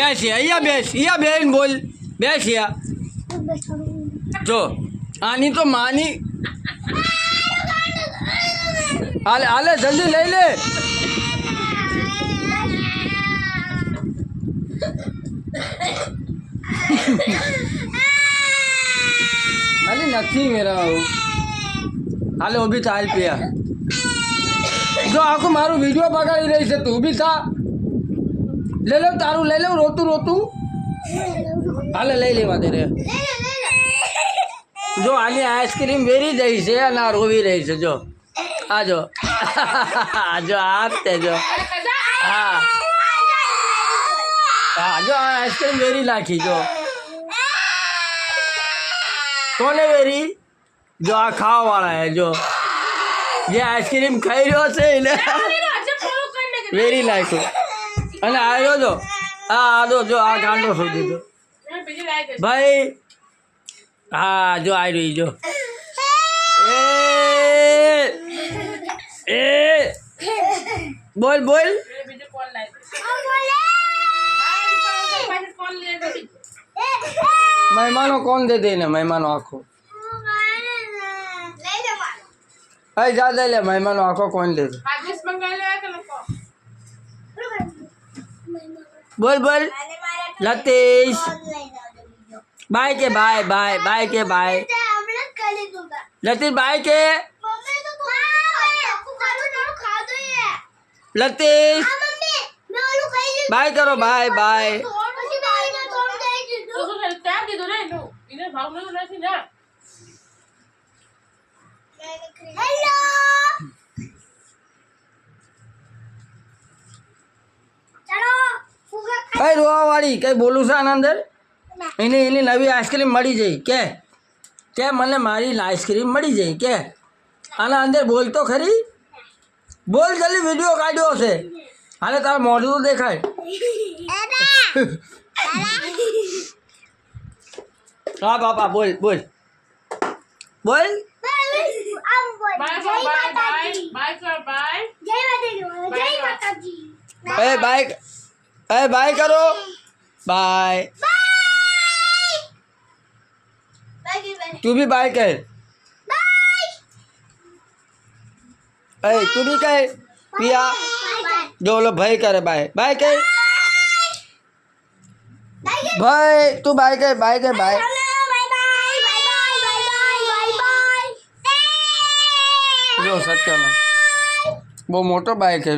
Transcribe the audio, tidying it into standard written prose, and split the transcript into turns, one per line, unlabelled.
બેસ અહીંયા બેસ અહીંયા બેન બોલ બેસ યા જો આની તો માની હાલે હાલે જલ્દી લઈ લે અલી નથી મેરા હાલે ઊભી થા હાલ પિયા જો આખું મારું વિડીયો બગાડી રહી છે તું ઊભી થા લઈ લો તારું લઈ લઉં રોતું રોતું હાલે લઈ લેવા દે રે જો આની આઈસ્ક્રીમ વેરી જાય છે અને આ રોવી રહી છે જો આ જો જો આ તે જો હા હા જો આ આઈસ્ક્રીમ વેરી નાખી જો કોને વેરી જો આ ખાવાવાળા હે જો જે આઈસ્ક્રીમ ખાઈ રહ્યો છે એને વેરી નાખ્યું અને આવ્યો જો હા આદો જો આ ગાંડો શોધી દો ભાઈ હા જો આવી રહી જો એ બોલ બોલ મહેમાનો કોણ દે દે ને મહેમાનો આખો ભાઈ જા દે લે મહેમાનો આખો કોણ દે બોલ બોલ લતીશ બાય કે બાય બાય બાય કે બાય લતીશ બાય કે લતીશ બાય કરો બાય બાય કઈ રોવા વાળી કઈ બોલું છે આના અંદર એની નવી આઈસ્ક્રીમ મળી જઈ કે મને મારી આઈસ્ક્રીમ મળી જઈ કે આના અંદર બોલ તો ખરી બોલ જલ્દી વિડીયો કાઢ્યો છે હાલે તારું મોઢું તો દેખાય હા બાપા બોલ બોલ બોલ બાય કરો बाय तू भी बाय कह तू भी कह पिया जो लोग भाई करे बाय बाय कह भाई तू बाय कह बाय जो सच में वो मोटो बाय कह